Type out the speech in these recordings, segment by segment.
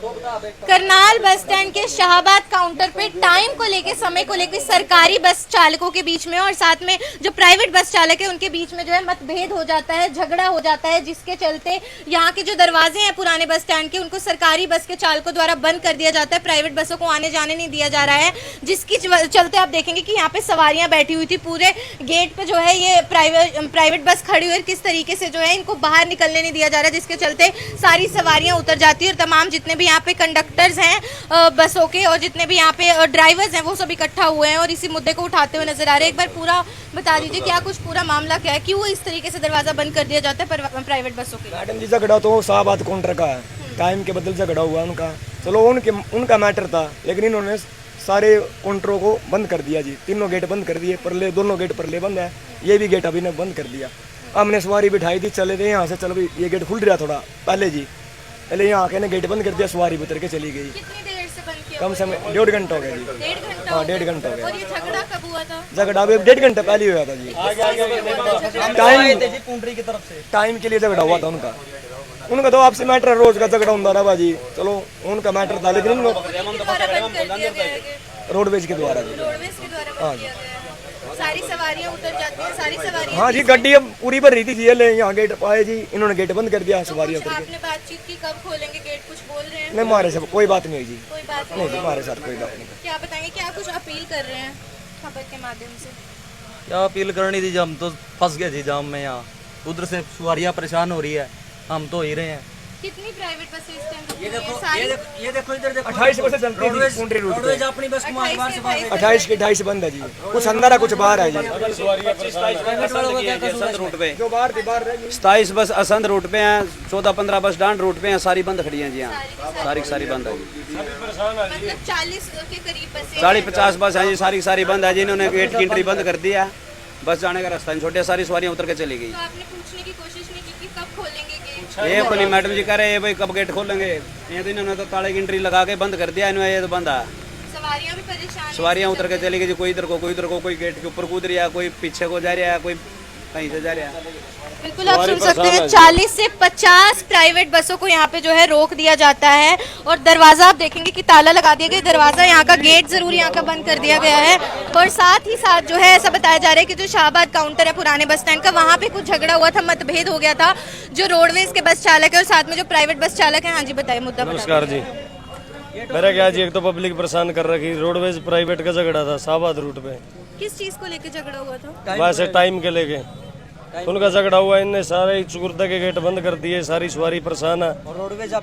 Karnal bus stand के Shahabad counter पे time को लेके, समय को लेके सरकारी बस चालकों के बीच में और साथ में जो प्राइवेट बस चालक है उनके बीच में जो है मतभेद हो जाता है, झगड़ा हो जाता है, जिसके चलते यहाँ के जो दरवाजे हैं पुराने बस स्टैंड के उनको सरकारी बस के चालकों द्वारा बंद कर दिया जाता है। प्राइवेट बसों को आने जाने नहीं दिया जा रहा है, जिसकी चलते आप देखेंगे कि यहाँ पे सवारियां बैठी हुई थी। पूरे गेट पे जो है ये प्राइवेट बस खड़ी हुई है, किस तरीके से जो है इनको बाहर निकलने नहीं दिया जा रहा है, जिसके चलते सारी सवारियां उतर जाती है और तमाम जितने भी यहाँ पे कंडक्टर्स हैं बसों के और जितने भी यहाँ पे ड्राइवर्स हैं वो सब इकट्ठा हुए हैं और इसी मुद्दे को उठाते हुए नजर आ रहे हैं। एक बार पूरा बता दीजिए क्या कुछ पूरा मामला क्या है, क्यों इस तरीके से दरवाजा बंद कर दिया जाता है प्राइवेट बसों के? मैडम जी झगड़ा तो शाहबाद काउंटर का है, टाइम के बदल झगड़ा हुआ उनका। चलो उनका मैटर था, लेकिन इन्होंने सारे काउंटरों को बंद कर दिया जी। तीनों गेट बंद कर दिए, परले दोनों गेट परले बंद है, ये भी गेट अभी ने बंद कर दिया। हमने सवारी बिठाई थी, चले थे यहाँ से, चलो भाई ये गेट खुल रहा थोड़ा पहले जी, पहले यहाँ आके ने गेट बंद कर दिया, सवारी उतर के चली गई। कितनी देर से बंद किया? कम समय 1.5 घंटा हो गया जी। 1.5 घंटा? हाँ 1.5 घंटा हो गया। और ये झगड़ा कब हुआ था? झगड़ा अभी 1.5 घंटा पहले ही हुआ था जी। टाइम के लिए झगड़ा हुआ था उनका तो आपसे मैटर रोज का झगड़ा होता रहा जी। चलो उनका मैटर था, लेकिन रोडवेज के द्वारा जी। रोडवेज के द्वारा बंद किया गया है। सारी सवारियां उतर जाती हैं, सारी सवारियां। हाँ जी, गड्डी अब पूरी भर रही थी जी, ले यहाँ गेट पाए जी, इन्होंने गेट बंद कर दिया। सवारियां उतर के आपने बातचीत की, कब खोलेंगे गेट, कुछ बोल रहे हैं? नहीं, हमारे साथ कोई बात नहीं हुई जी। कोई बात नहीं जी, हमारे साथ कोई बात नहीं। क्या बताएंगे, क्या कुछ अपील कर रहे हैं खबर के माध्यम से? क्या अपील करनी थी, हम तो फंस गए थे जाम में। यहाँ उधर से सवारियाँ परेशान हो रही है, हम तो ही रहे हैं। कितनी प्राइवेट बसें इस टाइम ये देखो इधर देखो 28 बसें चलती थी पूंडरी रूट पे। अपनी बस को बाहर से 28 के 28 बंद है जी, कुछ अंदर है कुछ बाहर है जी। रूट पे जो बाहर थी बाहर रह गई। 27 बस असंध रूट पे हैं, 14-15 बस डांड रूट पे हैं, सारी बंद खड़ी हैं जी। यहाँ सारी बंद है जी। मतलब 40 के करीब बसें 40-50 बस हैं जी, सारी बंद है जी। इन्होंने गेट की एंट्री बंद कर दिया, बस जाने का रास्ता नहीं छोटे, सारी सवारियाँ उतर के चली गई। तो आपने पूछने की कोशिश नहीं की कि कब खोलेंगे गेट? ये कोई मैडम जी कह रहे हैं भाई कब गेट खोलेंगे, ये तो इन्होंने तो ताले की एंट्री लगा के बंद कर दिया, इन्होंने ये तो बंद है। सवारियां भी परेशान हैं। सवारियाँ उतर के चली गई जी, कोई इधर को, कोई गेट के ऊपर कूद रहा है, कोई पीछे को जा रहा है, कोई कहीं से जा रहा है। बिल्कुल आप सुन सकते हैं, 40 से 50 प्राइवेट बसों को यहाँ पे जो है रोक दिया जाता है और दरवाजा आप देखेंगे कि ताला लगा दिया गया। दरवाजा यहाँ का गेट जरूर यहाँ का बंद कर दिया गया है और साथ ही साथ जो है ऐसा बताया जा रहा है कि जो शाहबाद काउंटर है पुराने बस स्टैंड का, वहाँ पे कुछ झगड़ा हुआ था, मतभेद हो गया था जो रोडवेज के बस चालक है और साथ में जो प्राइवेट बस चालक है। हाँ जी बताइए, मुद्दा नमस्कार जी। मेरा क्या जी, एक तो पब्लिक परेशान कर रखी, रोडवेज प्राइवेट का झगड़ा था शाहबाद रूट पे। किस चीज को लेकर झगड़ा हुआ था? वैसे टाइम के लेके उनका झगड़ा हुआ, इनने सारे चुकुर्दा के गेट बंद कर दिए, सारी सवारी परेशान है। रोडवेज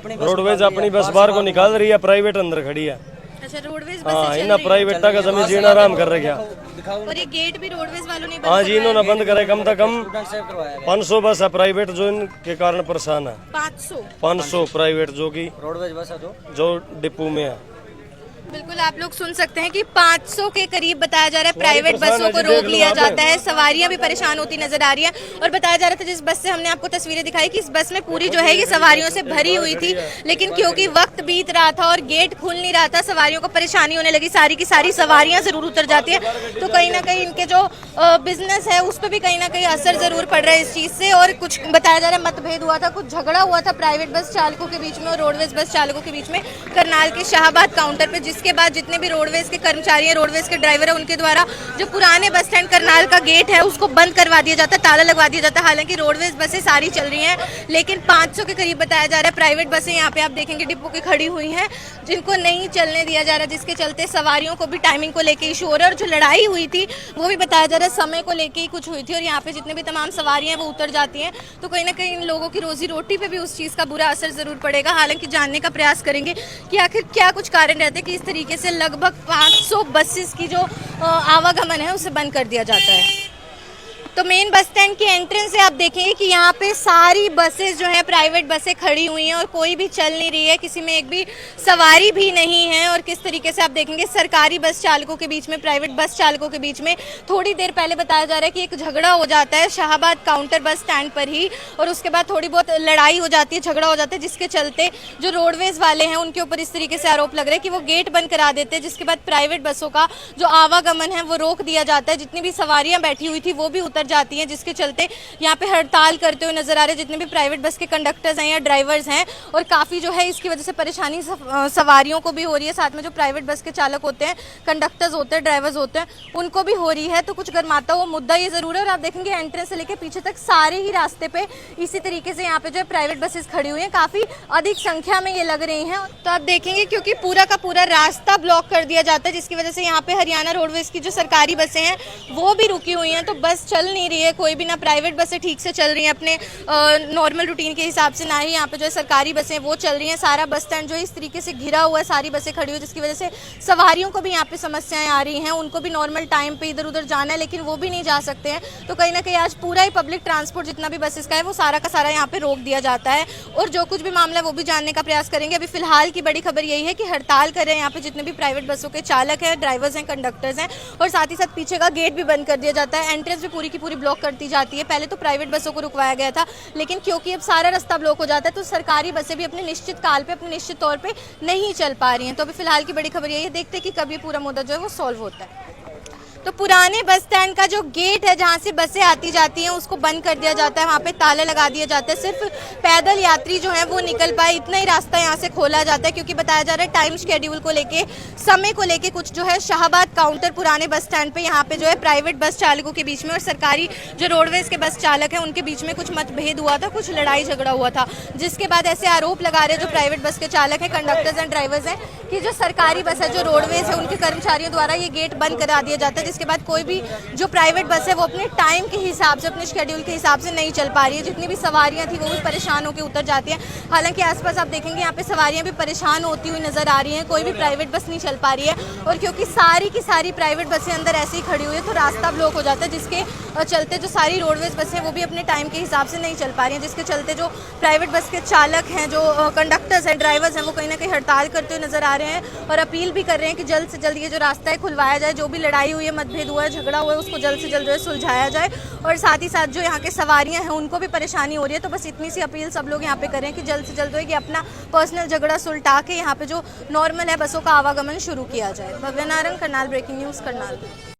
अपनी बस बाहर को निकाल रही है, प्राइवेट अंदर खड़ी है। अच्छा, रोडवेज हाँ, इन्हें प्राइवेट का जमीन जीना आराम कर रहे क्या। और ये गेट भी रोडवेज वालों ने हाँ जी, इन्होंने बंद करे। कम से कम 500 बस है प्राइवेट जो इनके कारण परेशान है। 500 प्राइवेट जो की रोडवेज बस है जो डिपो में है। बिल्कुल आप लोग सुन सकते हैं कि 500 के करीब बताया जा रहा है प्राइवेट बसों को रोक लिया जाता है। सवारियां भी परेशान होती नजर आ रही है और बताया जा रहा था जिस बस से हमने आपको तस्वीरें दिखाई कि इस बस में पूरी जो है ये सवारियों से भरी हुई थी, लेकिन क्योंकि वक्त बीत रहा था और गेट खुल नहीं रहा था, सवारियों को परेशानी होने लगी। सारी की सारी सवारियां जरूर उतर जाती है, तो कहीं ना कहीं इनके जो बिजनेस है उस पर भी कहीं ना कहीं असर जरूर पड़ रहा है इस चीज से। और कुछ बताया जा रहा है मतभेद हुआ था, कुछ झगड़ा हुआ था प्राइवेट बस चालकों के बीच में और रोडवेज बस चालकों के बीच में करनाल के शाहबाद काउंटर पे, जिसके बाद जितने भी रोडवेज के कर्मचारी हैं, रोडवेज के ड्राइवर हैं, उनके द्वारा जो पुराने बस स्टैंड करनाल का गेट है उसको बंद करवा दिया जाता है, ताला लगवा दिया जाता है। हालांकि रोडवेज बसें सारी चल रही हैं, लेकिन 500 के करीब बताया जा रहा है प्राइवेट बसें यहाँ पे आप देखेंगे डिपो की खड़ी हुई हैं, जिनको नहीं चलने दिया जा रहा, जिसके चलते सवारियों को भी टाइमिंग को लेके इशू हो रहा है। और जो लड़ाई हुई थी वो भी बताया जा रहा है समय को लेके ही कुछ हुई थी और यहाँ पे जितने भी तमाम सवारियां हैं वो उतर जाती हैं, तो कहीं ना कहीं इन लोगों की रोजी रोटी पे भी उस चीज़ का बुरा असर जरूर पड़ेगा। हालांकि जानने का प्रयास करेंगे कि आखिर क्या कुछ कारण रहते हैं कि इस तरीके से लगभग 500 बसेस की जो आवागमन है उसे बंद कर दिया जाता है। तो मेन बस स्टैंड की एंट्रेंस से आप देखेंगे कि यहाँ पे सारी बसेस जो है प्राइवेट बसें खड़ी हुई हैं और कोई भी चल नहीं रही है, किसी में एक भी सवारी भी नहीं है। और किस तरीके से आप देखेंगे सरकारी बस चालकों के बीच में, प्राइवेट बस चालकों के बीच में थोड़ी देर पहले बताया जा रहा है कि एक झगड़ा हो जाता है शाहबाद काउंटर बस स्टैंड पर ही और उसके बाद थोड़ी बहुत लड़ाई हो जाती है, झगड़ा हो जाता है, जिसके चलते जो रोडवेज वाले हैं उनके ऊपर इस तरीके से आरोप लग रहा है कि वो गेट बंद करा देते हैं, जिसके बाद प्राइवेट बसों का जो आवागमन है वो रोक दिया जाता है। जितनी भी सवारियां बैठी हुई थी वो भी उतर जाती हैं, जिसके चलते यहाँ पे हड़ताल करते हुए नजर आ रहे हैं जितने भी प्राइवेट बस के कंडक्टर्स हैं या ड्राइवर्स हैं। और काफ़ी जो है इसकी वजह से परेशानी सवारियों को भी हो रही है, साथ में जो प्राइवेट बस के चालक होते हैं, कंडक्टर्स होते हैं, ड्राइवर्स होते हैं, उनको भी हो रही है। तो कुछ गर्माता हुआ मुद्दा ये ज़रूर है। और आप देखेंगे एंट्रेंस से लेकर पीछे तक सारे ही रास्ते पे इसी तरीके से यहाँ पे जो है प्राइवेट बसेस खड़ी हुई हैं, काफ़ी अधिक संख्या में ये लग रही हैं। तो आप देखेंगे क्योंकि पूरा का पूरा रास्ता ब्लॉक कर दिया जाता है, जिसकी वजह से यहाँ पे हरियाणा रोडवेज की जो सरकारी बसें हैं वो भी रुकी हुई हैं। तो बस चल नहीं रही है कोई भी, ना प्राइवेट बसें ठीक से चल रही हैं अपने नॉर्मल रूटीन के हिसाब से, ना ही यहाँ पे जो है सरकारी बसें वो चल रही हैं। सारा बस स्टैंड जो है इस तरीके से घिरा हुआ है, सारी बसें खड़ी हुई, जिसकी वजह से सवारियों को भी यहाँ पे समस्याएं आ रही हैं। उनको भी नॉर्मल टाइम पे इधर उधर जाना है लेकिन वो भी नहीं जा सकते हैं। तो कहीं ना कहीं आज पूरा ही पब्लिक ट्रांसपोर्ट जितना भी बसेस का है वो सारा का सारा यहाँ पे रोक दिया जाता है। और जो कुछ भी मामला है वो भी जानने का प्रयास करेंगे। अभी फिलहाल की बड़ी खबर यही है कि हड़ताल कर रहे हैं यहाँ पे जितने भी प्राइवेट बसों के चालक हैं, ड्राइवर्स हैं, कंडक्टर्स हैं। और साथ ही साथ पीछे का गेट भी बंद कर दिया जाता है, एंट्रेंस भी पूरी की पूरी ब्लॉक कर दी जाती है। पहले तो प्राइवेट बसों को रुकवाया गया था, लेकिन क्योंकि अब सारा रास्ता ब्लॉक हो जाता है तो सरकारी बसें भी अपने निश्चित काल पे, अपने निश्चित तौर पे नहीं चल पा रही हैं। तो अभी फिलहाल की बड़ी खबर यही है, देखते हैं कि कब ये पूरा मुद्दा जो है वो सॉल्व होता है। तो पुराने बस स्टैंड का जो गेट है जहाँ से बसें आती जाती हैं उसको बंद कर दिया जाता है, वहाँ पे ताला लगा दिया जाता है। सिर्फ पैदल यात्री जो है वो निकल पाए इतना ही रास्ता यहाँ से खोला जाता है, क्योंकि बताया जा रहा है टाइम शेड्यूल को लेके, समय को लेके कुछ जो है शाहबाद काउंटर पुराने बस स्टैंड पे यहाँ पे जो है प्राइवेट बस चालकों के बीच में और सरकारी जो रोडवेज के बस चालक हैं उनके बीच में कुछ मतभेद हुआ था, कुछ लड़ाई झगड़ा हुआ था। जिसके बाद ऐसे आरोप लगा रहे हैं जो प्राइवेट बस के चालक हैं, कंडक्टर्स एंड ड्राइवर्स हैं, कि जो सरकारी बस है, जो रोडवेज है, उनके कर्मचारियों द्वारा ये गेट बंद करा दिया जाता है। जिसके बाद कोई भी जो प्राइवेट बस है वो अपने टाइम के हिसाब से, अपने शेड्यूल के हिसाब से नहीं चल पा रही है। जितनी भी सवारियां थी वो भी परेशान होकर उतर जाती हैं। हालांकि आसपास आप देखेंगे यहाँ पे सवारियां भी परेशान होती हुई नजर आ रही हैं, कोई भी प्राइवेट बस नहीं चल पा रही है। और क्योंकि सारी की सारी प्राइवेट बसें अंदर ऐसे ही खड़ी हुई है तो रास्ता ब्लॉक हो जाता है, जिसके चलते जो सारी रोडवेज बसें वो भी अपने टाइम के हिसाब से नहीं चल पा रही हैं। जिसके चलते जो प्राइवेट बस के चालक हैं, जो कंडक्टर्स हैं, ड्राइवर्स हैं, वो कहीं ना कहीं हड़ताल करते हुए नजर आ रहे हैं और अपील भी कर रहे हैं कि जल्द से जल्द ये जो रास्ता है खुलवाया जाए। जो भी लड़ाई हुई है, मतभेद हुआ है, झगड़ा हुआ है, उसको जल्द से जल्द जो है सुलझाया जाए। और साथ ही साथ जो यहाँ के सवारियां हैं उनको भी परेशानी हो रही है। तो बस इतनी सी अपील सब लोग यहाँ पे करें कि जल्द से जल्द जो है कि अपना पर्सनल झगड़ा सुलझा के यहाँ पे जो नॉर्मल है बसों का आवागमन शुरू किया जाए। भव्य नारंग, करनाल ब्रेकिंग न्यूज़, करनाल।